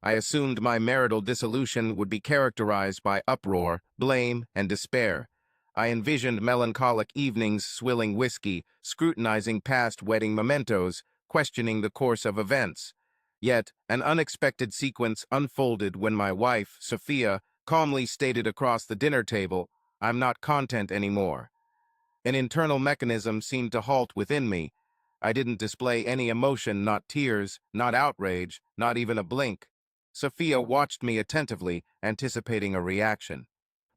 I assumed my marital dissolution would be characterized by uproar, blame, and despair. I envisioned melancholic evenings swilling whiskey, scrutinizing past wedding mementos, questioning the course of events. Yet, an unexpected sequence unfolded when my wife, Sophia, calmly stated across the dinner table, "I'm not content anymore." An internal mechanism seemed to halt within me. I didn't display any emotion, not tears, not outrage, not even a blink. Sophia watched me attentively, anticipating a reaction.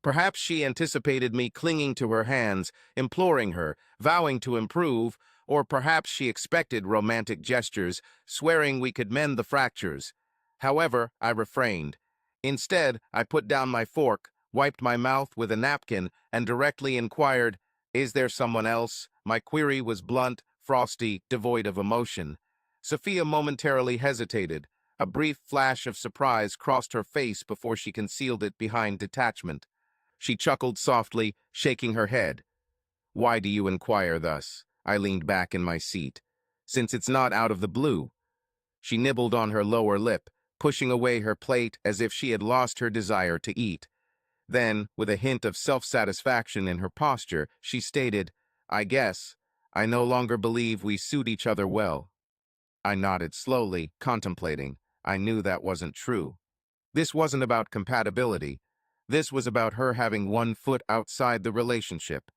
Perhaps she anticipated me clinging to her hands, imploring her, vowing to improve, or perhaps she expected romantic gestures, swearing we could mend the fractures. However, I refrained. Instead, I put down my fork, wiped my mouth with a napkin, and directly inquired, "Is there someone else?" My query was blunt, frosty, devoid of emotion. Sophia momentarily hesitated. A brief flash of surprise crossed her face before she concealed it behind detachment. She chuckled softly, shaking her head. "Why do you inquire thus?" I leaned back in my seat. "Since it's not out of the blue." She nibbled on her lower lip, pushing away her plate as if she had lost her desire to eat. Then, with a hint of self-satisfaction in her posture, she stated, "I guess I no longer believe we suit each other well." I nodded slowly, contemplating. I knew that wasn't true. This wasn't about compatibility. This was about her having one foot outside the relationship.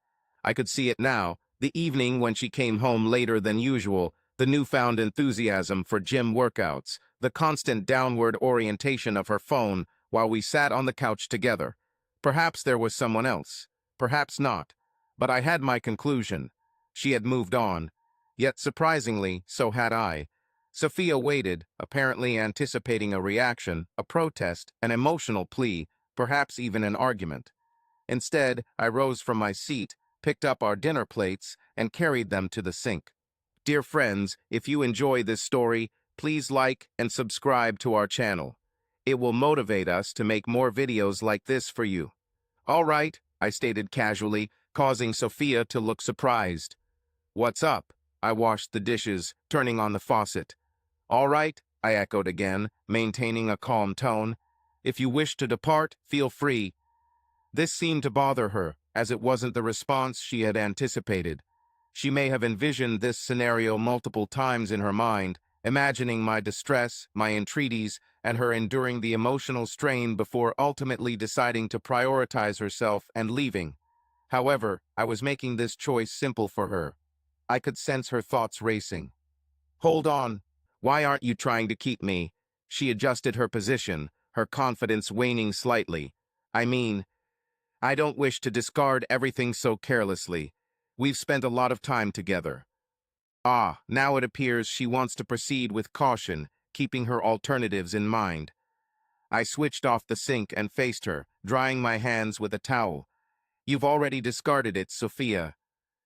I could see it now, the evening when she came home later than usual, the newfound enthusiasm for gym workouts, the constant downward orientation of her phone while we sat on the couch together. Perhaps there was someone else. Perhaps not. But I had my conclusion. She had moved on. Yet surprisingly, so had I. Sophia waited, apparently anticipating a reaction, a protest, an emotional plea, perhaps even an argument. Instead, I rose from my seat, picked up our dinner plates, and carried them to the sink. Dear friends, if you enjoy this story, please like and subscribe to our channel. It will motivate us to make more videos like this for you. "All right," I stated casually, causing Sophia to look surprised. "What's up?" I washed the dishes, turning on the faucet. "All right," I echoed again, maintaining a calm tone. "If you wish to depart, feel free." This seemed to bother her, as it wasn't the response she had anticipated. She may have envisioned this scenario multiple times in her mind, imagining my distress, my entreaties, and her enduring the emotional strain before ultimately deciding to prioritize herself and leaving. However, I was making this choice simple for her. I could sense her thoughts racing. "Hold on. Why aren't you trying to keep me?" She adjusted her position, her confidence waning slightly. I don't wish to discard everything so carelessly. We've spent a lot of time together." Now it appears she wants to proceed with caution, keeping her alternatives in mind. I switched off the sink and faced her, drying my hands with a towel. "You've already discarded it, Sophia."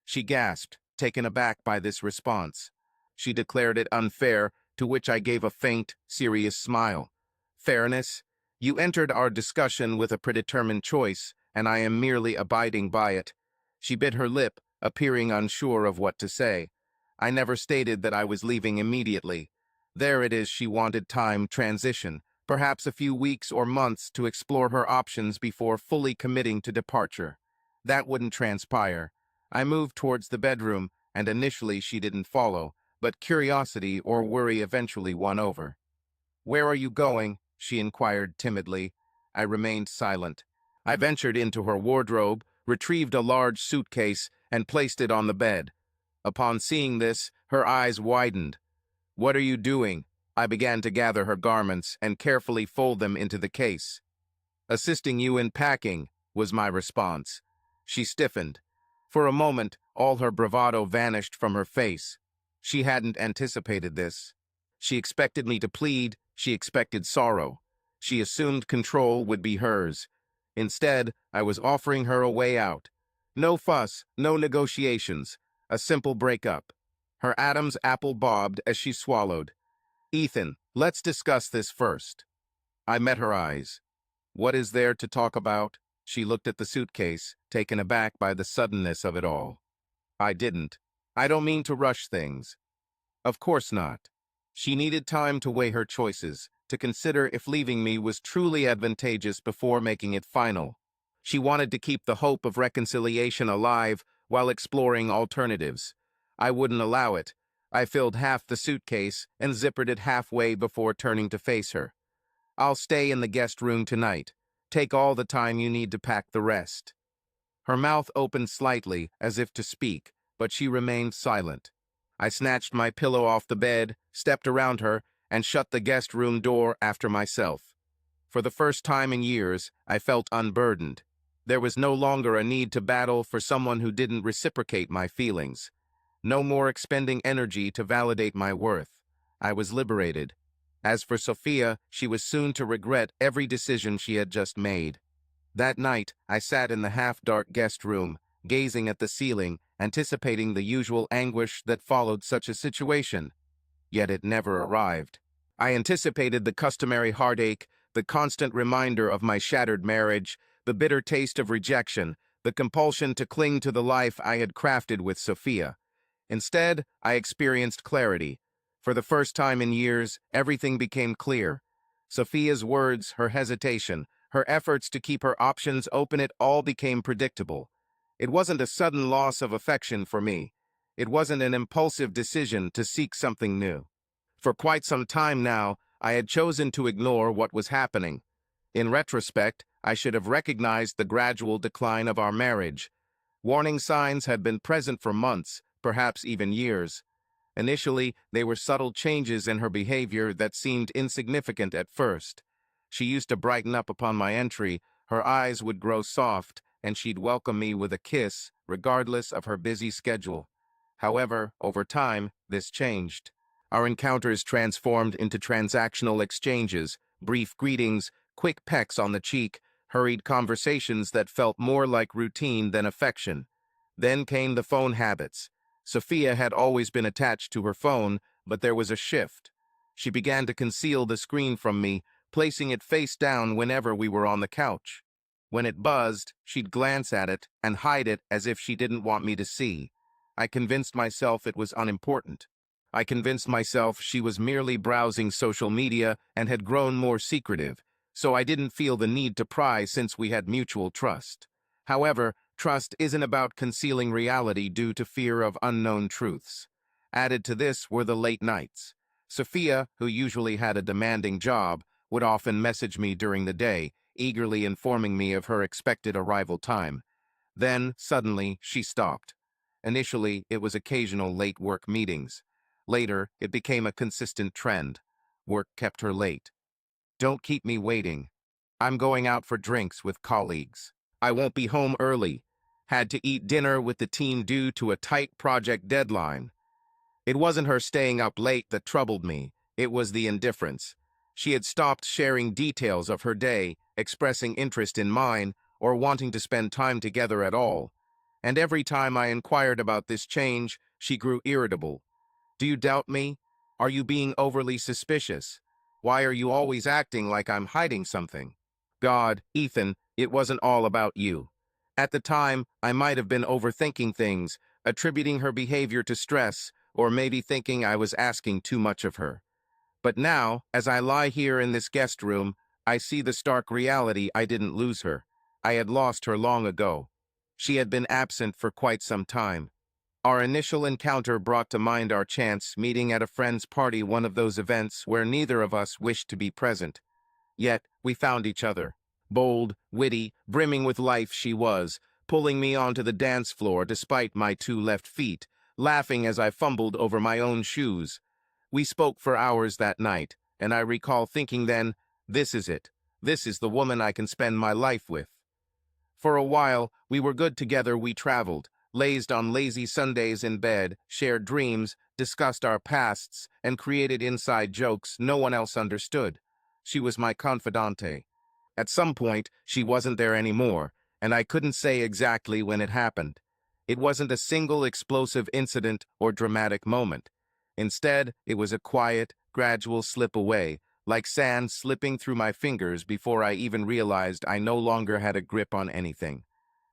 She gasped, taken aback by this response. She declared it unfair, to which I gave a faint, serious smile. "Fairness? You entered our discussion with a predetermined choice, and I am merely abiding by it." She bit her lip, appearing unsure of what to say. "I never stated that I was leaving immediately." There it is, she wanted time, transition, perhaps a few weeks or months to explore her options before fully committing to departure. That wouldn't transpire. I moved towards the bedroom, and initially she didn't follow, but curiosity or worry eventually won over. "Where are you going?" she inquired timidly. I remained silent. I ventured into her wardrobe, retrieved a large suitcase, and placed it on the bed. Upon seeing this, her eyes widened. "What are you doing?" I began to gather her garments and carefully fold them into the case. "Assisting you in packing," was my response. She stiffened. For a moment, all her bravado vanished from her face. She hadn't anticipated this. She expected me to plead, she expected sorrow. She assumed control would be hers. Instead, I was offering her a way out. No fuss, no negotiations, a simple breakup. Her Adam's apple bobbed as she swallowed. "Ethan, let's discuss this first." I met her eyes. "What is there to talk about?" She looked at the suitcase, taken aback by the suddenness of it all. I didn't. "I don't mean to rush things." "Of course not." She needed time to weigh her choices, to consider if leaving me was truly advantageous before making it final. She wanted to keep the hope of reconciliation alive while exploring alternatives. I wouldn't allow it. I filled half the suitcase and zippered it halfway before turning to face her. "I'll stay in the guest room tonight. Take all the time you need to pack the rest." Her mouth opened slightly, as if to speak, but she remained silent. I snatched my pillow off the bed, stepped around her, and shut the guest room door after myself. For the first time in years, I felt unburdened. There was no longer a need to battle for someone who didn't reciprocate my feelings. No more expending energy to validate my worth. I was liberated. As for Sophia, she was soon to regret every decision she had just made. That night, I sat in the half-dark guest room, gazing at the ceiling, anticipating the usual anguish that followed such a situation. Yet it never arrived. I anticipated the customary heartache, the constant reminder of my shattered marriage, the bitter taste of rejection, the compulsion to cling to the life I had crafted with Sophia. Instead, I experienced clarity. For the first time in years, everything became clear. Sophia's words, her hesitation, her efforts to keep her options open, it all became predictable. It wasn't a sudden loss of affection for me. It wasn't an impulsive decision to seek something new. For quite some time now, I had chosen to ignore what was happening. In retrospect, I should have recognized the gradual decline of our marriage. Warning signs had been present for months, perhaps even years. Initially, they were subtle changes in her behavior that seemed insignificant at first. She used to brighten up upon my entry, her eyes would grow soft, and she'd welcome me with a kiss, regardless of her busy schedule. However, over time, this changed. Our encounters transformed into transactional exchanges, brief greetings, quick pecks on the cheek, hurried conversations that felt more like routine than affection. Then came the phone habits. Sophia had always been attached to her phone, but there was a shift. She began to conceal the screen from me, placing it face down whenever we were on the couch. When it buzzed, she'd glance at it and hide it as if she didn't want me to see. I convinced myself it was unimportant. I convinced myself she was merely browsing social media and had grown more secretive, so I didn't feel the need to pry since we had mutual trust. However, trust isn't about concealing reality due to fear of unknown truths. Added to this were the late nights. Sophia, who usually had a demanding job, would often message me during the day, eagerly informing me of her expected arrival time. Then, suddenly, she stopped. Initially, it was occasional late work meetings. Later, it became a consistent trend. Work kept her late. "Don't keep me waiting. I'm going out for drinks with colleagues. I won't be home early. Had to eat dinner with the team due to a tight project deadline." It wasn't her staying up late that troubled me. It was the indifference. She had stopped sharing details of her day, expressing interest in mine, or wanting to spend time together at all. And every time I inquired about this change, she grew irritable. "Do you doubt me? Are you being overly suspicious? Why are you always acting like I'm hiding something?" God, Ethan, it wasn't all about you. At the time, I might have been overthinking things, attributing her behavior to stress, or maybe thinking I was asking too much of her. But now, as I lie here in this guest room, I see the stark reality. I didn't lose her. I had lost her long ago. She had been absent for quite some time. Our initial encounter brought to mind our chance meeting at a friend's party, one of those events where neither of us wished to be present. Yet, we found each other. Bold, witty, brimming with life she was, pulling me onto the dance floor despite my 2 left feet, laughing as I fumbled over my own shoes. We spoke for hours that night, and I recall thinking then, this is it. This is the woman I can spend my life with. For a while, we were good together. We traveled, lazed on lazy Sundays in bed, shared dreams, discussed our pasts, and created inside jokes no one else understood. She was my confidante. At some point, she wasn't there anymore, and I couldn't say exactly when it happened. It wasn't a single explosive incident or dramatic moment. Instead, it was a quiet, gradual slip away, like sand slipping through my fingers before I even realized I no longer had a grip on anything.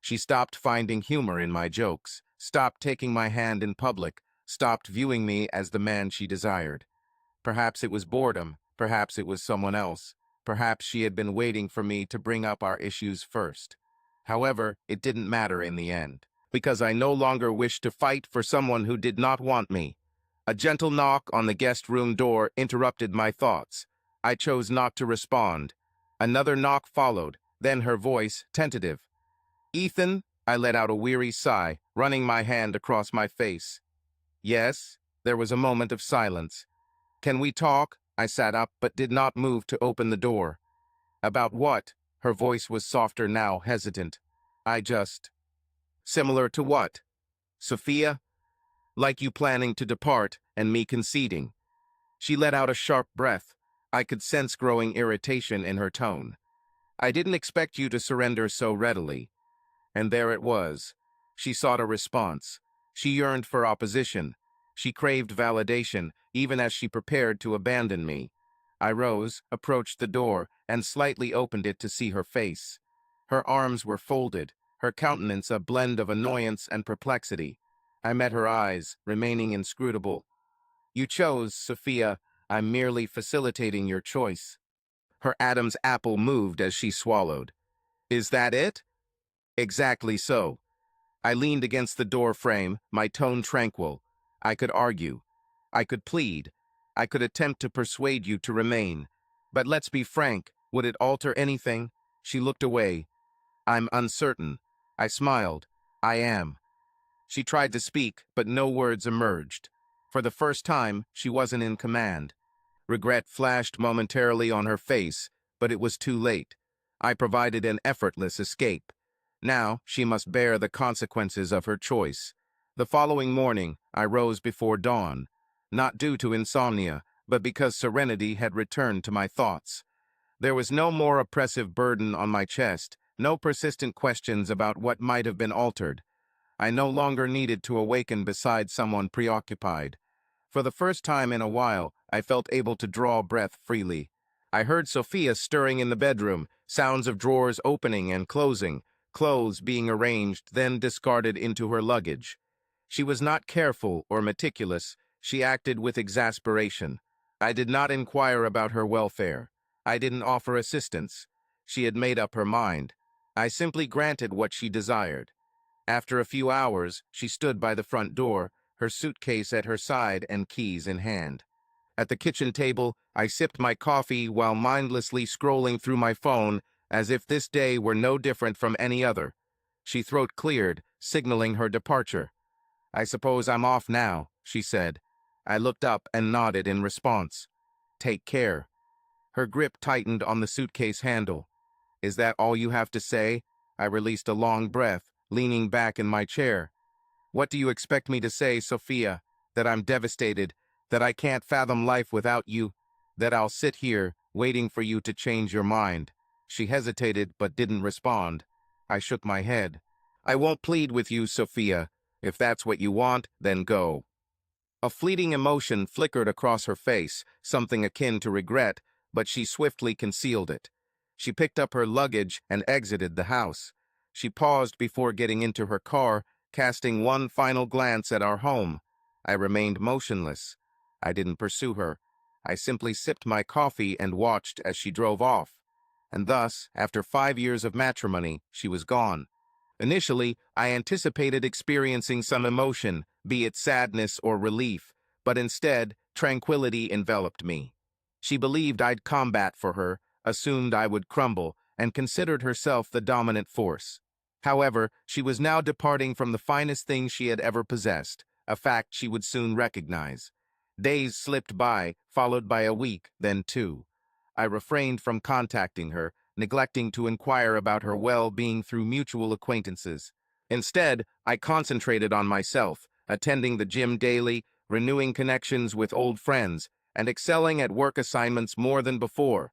She stopped finding humor in my jokes, stopped taking my hand in public, stopped viewing me as the man she desired. Perhaps it was boredom, Perhaps it was someone else. Perhaps she had been waiting for me to bring up our issues first. However, it didn't matter in the end, because I no longer wished to fight for someone who did not want me. A gentle knock on the guest room door interrupted my thoughts. I chose not to respond. Another knock followed, then her voice, tentative. "Ethan?" I let out a weary sigh, running my hand across my face. "Yes?" There was a moment of silence. "Can we talk?" I sat up but did not move to open the door. "About what?" Her voice was softer now, hesitant. Similar to what? Sophia? Like you planning to depart and me conceding." She let out a sharp breath. I could sense growing irritation in her tone. "I didn't expect you to surrender so readily." And there it was. She sought a response. She yearned for opposition. She craved validation, even as she prepared to abandon me. I rose, approached the door, and slightly opened it to see her face. Her arms were folded, her countenance a blend of annoyance and perplexity. I met her eyes, remaining inscrutable. "You chose, Sophia. I'm merely facilitating your choice." Her Adam's apple moved as she swallowed. "Is that it?" "Exactly so." I leaned against the door frame, my tone tranquil. I could argue. I could plead. I could attempt to persuade you to remain. But let's be frank, would it alter anything? She looked away. "I'm uncertain." I smiled. "I am." She tried to speak, but no words emerged. For the first time, she wasn't in command. Regret flashed momentarily on her face, but it was too late. I provided an effortless escape. Now she must bear the consequences of her choice. The following morning, I rose before dawn, not due to insomnia, but because serenity had returned to my thoughts. There was no more oppressive burden on my chest, no persistent questions about what might have been altered. I no longer needed to awaken beside someone preoccupied. For the first time in a while, I felt able to draw breath freely. I heard Sophia stirring in the bedroom, sounds of drawers opening and closing, clothes being arranged, then discarded into her luggage. She was not careful or meticulous. She acted with exasperation. I did not inquire about her welfare. I didn't offer assistance. She had made up her mind. I simply granted what she desired. After a few hours, she stood by the front door, her suitcase at her side and keys in hand. At the kitchen table, I sipped my coffee while mindlessly scrolling through my phone as if this day were no different from any other. She throat cleared, signaling her departure. "I suppose I'm off now," she said. I looked up and nodded in response. "Take care." Her grip tightened on the suitcase handle. "Is that all you have to say?" I released a long breath, leaning back in my chair. "What do you expect me to say, Sophia? That I'm devastated, that I can't fathom life without you, that I'll sit here, waiting for you to change your mind?" She hesitated but didn't respond. I shook my head. "I won't plead with you, Sophia. If that's what you want, then go." A fleeting emotion flickered across her face, something akin to regret, but she swiftly concealed it. She picked up her luggage and exited the house. She paused before getting into her car, casting one final glance at our home. I remained motionless. I didn't pursue her. I simply sipped my coffee and watched as she drove off. And thus, after 5 years of matrimony, she was gone. Initially, I anticipated experiencing some emotion, be it sadness or relief, but instead, tranquility enveloped me. She believed I'd combat for her, assumed I would crumble, and considered herself the dominant force. However, she was now departing from the finest thing she had ever possessed, a fact she would soon recognize. Days slipped by, followed by a week, then two. I refrained from contacting her, neglecting to inquire about her well-being through mutual acquaintances. Instead, I concentrated on myself, attending the gym daily, renewing connections with old friends, and excelling at work assignments more than before.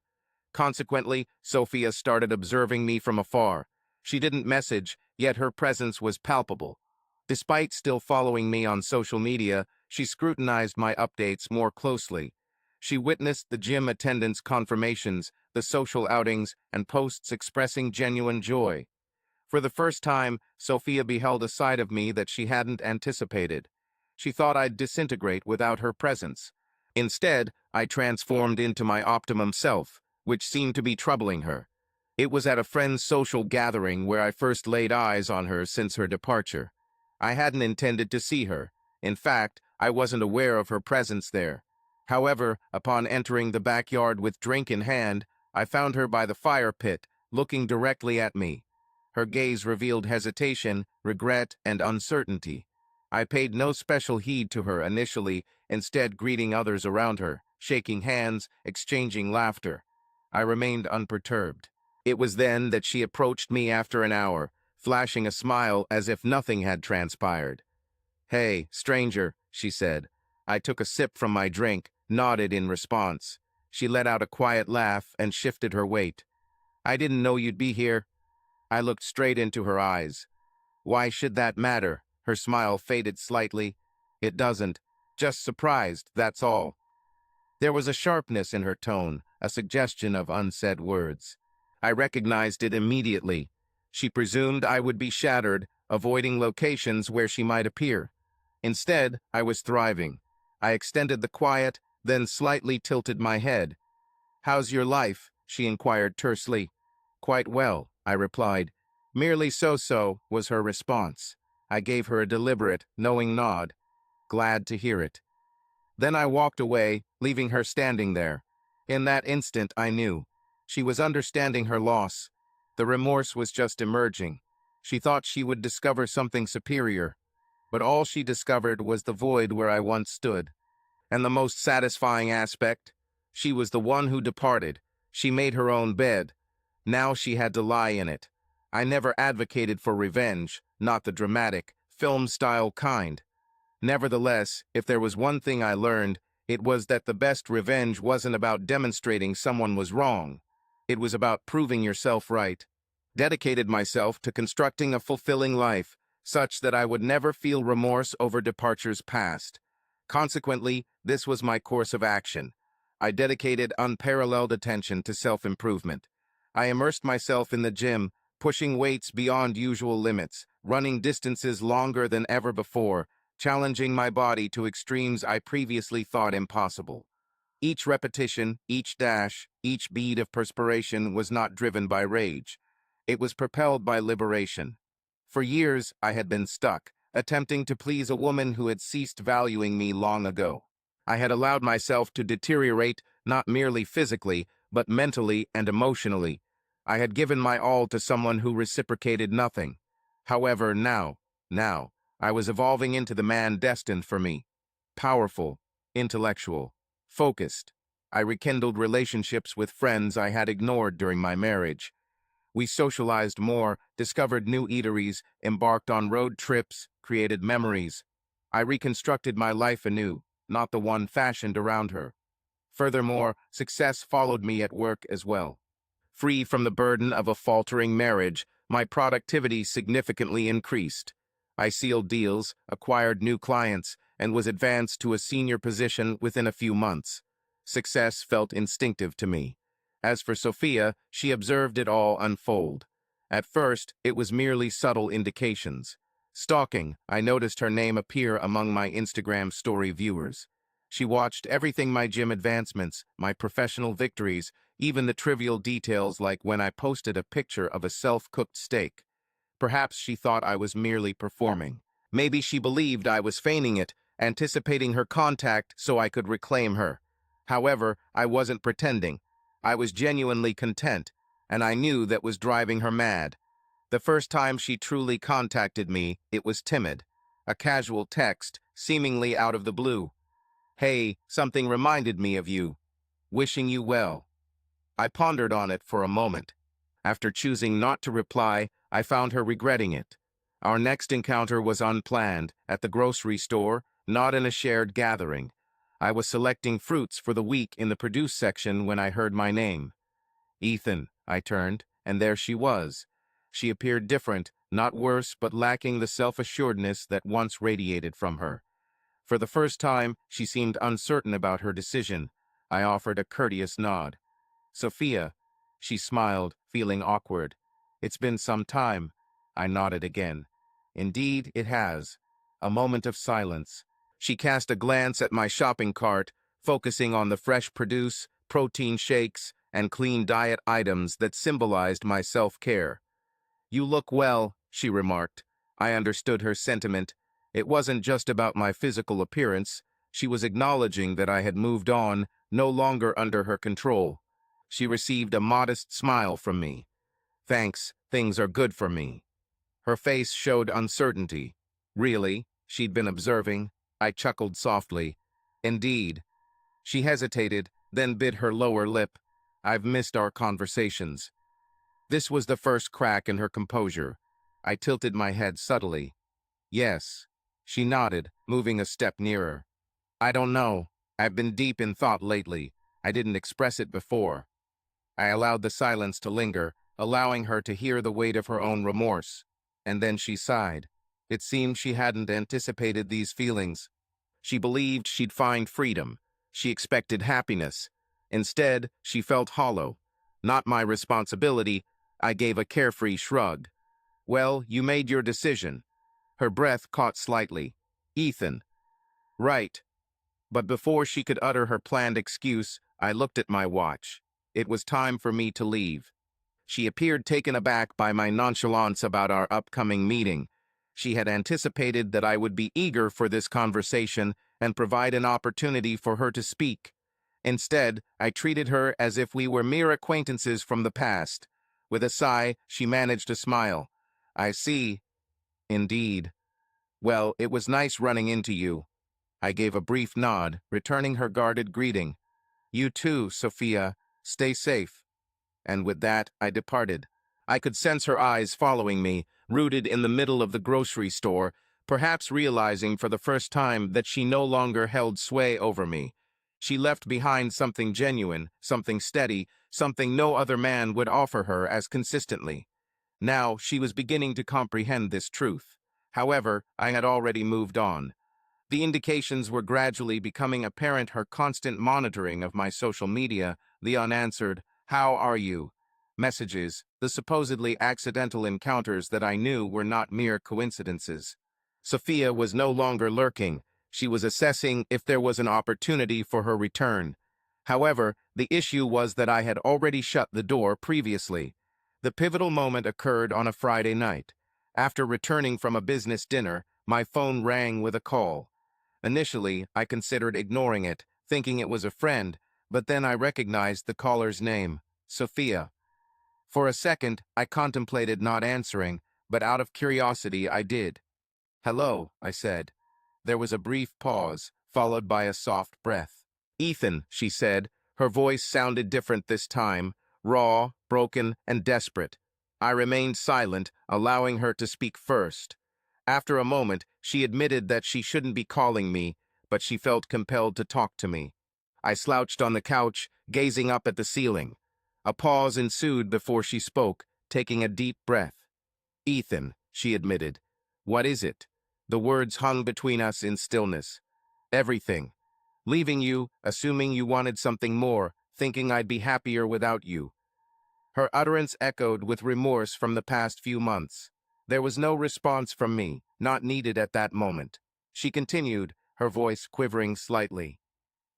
Consequently, Sophia started observing me from afar. She didn't message, yet her presence was palpable. Despite still following me on social media, she scrutinized my updates more closely. She witnessed the gym attendance confirmations, the social outings, and posts expressing genuine joy. For the first time, Sophia beheld a side of me that she hadn't anticipated. She thought I'd disintegrate without her presence. Instead, I transformed into my optimum self, which seemed to be troubling her. It was at a friend's social gathering where I first laid eyes on her since her departure. I hadn't intended to see her. In fact, I wasn't aware of her presence there. However, upon entering the backyard with drink in hand, I found her by the fire pit, looking directly at me. Her gaze revealed hesitation, regret, and uncertainty. I paid no special heed to her initially, instead greeting others around her, shaking hands, exchanging laughter. I remained unperturbed. It was then that she approached me after an hour, flashing a smile as if nothing had transpired. "Hey, stranger," she said. I took a sip from my drink, nodded in response. She let out a quiet laugh and shifted her weight. "I didn't know you'd be here." I looked straight into her eyes. "Why should that matter?" Her smile faded slightly. "It doesn't. Just surprised, that's all." There was a sharpness in her tone, a suggestion of unsaid words. I recognized it immediately. She presumed I would be shattered, avoiding locations where she might appear. Instead, I was thriving. I extended the quiet, then slightly tilted my head. "How's your life?" she inquired tersely. "Quite well," I replied. "Merely so-so," was her response. I gave her a deliberate, knowing nod. "Glad to hear it." Then I walked away, leaving her standing there. In that instant, I knew. She was understanding her loss. The remorse was just emerging. She thought she would discover something superior, but all she discovered was the void where I once stood. And the most satisfying aspect? She was the one who departed. She made her own bed. Now she had to lie in it. I never advocated for revenge, not the dramatic, film-style kind. Nevertheless, if there was one thing I learned, it was that the best revenge wasn't about demonstrating someone was wrong. It was about proving yourself right. Dedicated myself to constructing a fulfilling life, such that I would never feel remorse over departures past. Consequently, this was my course of action. I dedicated unparalleled attention to self-improvement. I immersed myself in the gym, pushing weights beyond usual limits, running distances longer than ever before, challenging my body to extremes I previously thought impossible. Each repetition, each dash, each bead of perspiration was not driven by rage. It was propelled by liberation. For years, I had been stuck, attempting to please a woman who had ceased valuing me long ago. I had allowed myself to deteriorate not merely physically, but mentally and emotionally. I had given my all to someone who reciprocated nothing. However, now, I was evolving into the man destined for me. Powerful, intellectual, focused. I rekindled relationships with friends I had ignored during my marriage. We socialized more, discovered new eateries, embarked on road trips, created memories. I reconstructed my life anew, not the one fashioned around her. Furthermore, success followed me at work as well. Free from the burden of a faltering marriage, my productivity significantly increased. I sealed deals, acquired new clients, and was advanced to a senior position within a few months. Success felt instinctive to me. As for Sophia, she observed it all unfold. At first, it was merely subtle indications. Stalking, I noticed her name appear among my Instagram story viewers. She watched everything: my gym advancements, my professional victories, even the trivial details like when I posted a picture of a self-cooked steak. Perhaps she thought I was merely performing. Maybe she believed I was feigning it, anticipating her contact so I could reclaim her. However, I wasn't pretending. I was genuinely content, and I knew that was driving her mad. The first time she truly contacted me, it was timid. A casual text, seemingly out of the blue. "Hey, something reminded me of you. Wishing you well." I pondered on it for a moment. After choosing not to reply, I found her regretting it. Our next encounter was unplanned, at the grocery store, not in a shared gathering. I was selecting fruits for the week in the produce section when I heard my name. "Ethan," I turned, and there she was. She appeared different, not worse, but lacking the self-assuredness that once radiated from her. For the first time, she seemed uncertain about her decision. I offered a courteous nod. "Sophia." She smiled, feeling awkward. "It's been some time." I nodded again. "Indeed, it has." A moment of silence. She cast a glance at my shopping cart, focusing on the fresh produce, protein shakes, and clean diet items that symbolized my self-care. "You look well," she remarked. I understood her sentiment. It wasn't just about my physical appearance. She was acknowledging that I had moved on, no longer under her control. She received a modest smile from me. "Thanks, things are good for me." Her face showed uncertainty. "Really?" She'd been observing. I chuckled softly. "Indeed." She hesitated, then bit her lower lip. "I've missed our conversations." This was the first crack in her composure. I tilted my head subtly. "Yes." She nodded, moving a step nearer. "I don't know. I've been deep in thought lately. I didn't express it before." I allowed the silence to linger, allowing her to hear the weight of her own remorse. And then she sighed. It seemed she hadn't anticipated these feelings. She believed she'd find freedom. She expected happiness. Instead, she felt hollow. "Not my responsibility." I gave a carefree shrug. "Well, you made your decision." Her breath caught slightly. "Ethan." "Right." But before she could utter her planned excuse, I looked at my watch. It was time for me to leave. She appeared taken aback by my nonchalance about our upcoming meeting. She had anticipated that I would be eager for this conversation and provide an opportunity for her to speak. Instead, I treated her as if we were mere acquaintances from the past. With a sigh, she managed to smile. "I see." "Indeed." "Well, it was nice running into you." I gave a brief nod, returning her guarded greeting. "You too, Sophia. Stay safe." And with that, I departed. I could sense her eyes following me, rooted in the middle of the grocery store, perhaps realizing for the first time that she no longer held sway over me. She left behind something genuine, something steady, something no other man would offer her as consistently. Now, she was beginning to comprehend this truth. However, I had already moved on. The indications were gradually becoming apparent: her constant monitoring of my social media, the unanswered "How are you?" messages, the supposedly accidental encounters that I knew were not mere coincidences. Sophia was no longer lurking. She was assessing if there was an opportunity for her return. However, the issue was that I had already shut the door previously. The pivotal moment occurred on a Friday night. After returning from a business dinner, my phone rang with a call. Initially, I considered ignoring it, thinking it was a friend, but then I recognized the caller's name, Sophia. For a second, I contemplated not answering, but out of curiosity, I did. "Hello," I said. There was a brief pause, followed by a soft breath. "Ethan," she said. Her voice sounded different this time, raw, broken, and desperate. I remained silent, allowing her to speak first. After a moment, she admitted that she shouldn't be calling me, but she felt compelled to talk to me. I slouched on the couch, gazing up at the ceiling. A pause ensued before she spoke, taking a deep breath. "Ethan," she admitted. "What is it?" The words hung between us in stillness. "Everything. Leaving you, assuming you wanted something more, thinking I'd be happier without you." Her utterance echoed with remorse from the past few months. There was no response from me, not needed at that moment. She continued, her voice quivering slightly.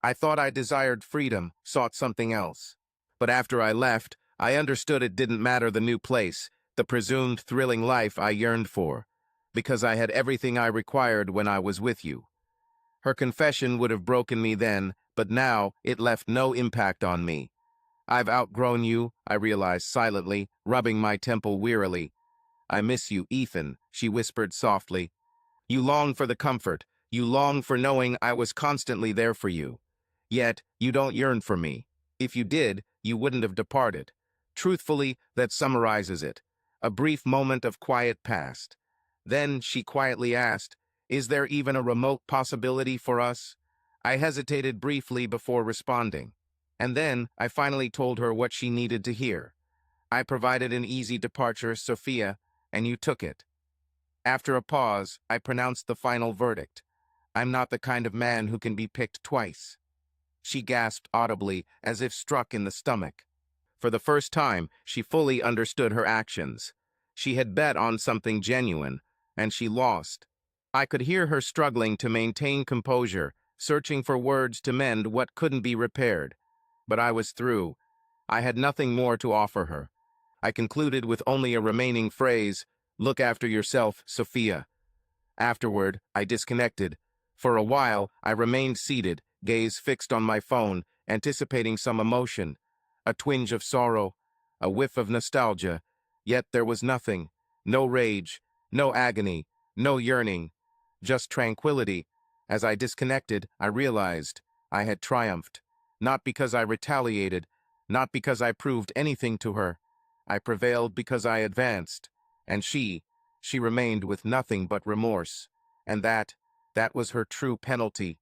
"I thought I desired freedom, sought something else. But after I left, I understood it didn't matter the new place, the presumed thrilling life I yearned for, because I had everything I required when I was with you." Her confession would have broken me then, but now it left no impact on me. "I've outgrown you," I realized silently, rubbing my temple wearily. "I miss you, Ethan," she whispered softly. "You long for the comfort. You long for knowing I was constantly there for you. Yet, you don't yearn for me. If you did, you wouldn't have departed." Truthfully, that summarizes it. A brief moment of quiet passed. Then she quietly asked, "Is there even a remote possibility for us?" I hesitated briefly before responding. And then I finally told her what she needed to hear. "I provided an easy departure, Sophia, and you took it." After a pause, I pronounced the final verdict. "I'm not the kind of man who can be picked twice." She gasped audibly, as if struck in the stomach. For the first time, she fully understood her actions. She had bet on something genuine, and she lost. I could hear her struggling to maintain composure, searching for words to mend what couldn't be repaired. But I was through. I had nothing more to offer her. I concluded with only a remaining phrase, "Look after yourself, Sophia." Afterward, I disconnected. For a while, I remained seated, gaze fixed on my phone, anticipating some emotion. A twinge of sorrow, a whiff of nostalgia. Yet there was nothing. No rage, no agony, no yearning. Just tranquility. As I disconnected, I realized I had triumphed. Not because I retaliated, not because I proved anything to her. I prevailed because I advanced. And she remained with nothing but remorse. And that was her true penalty.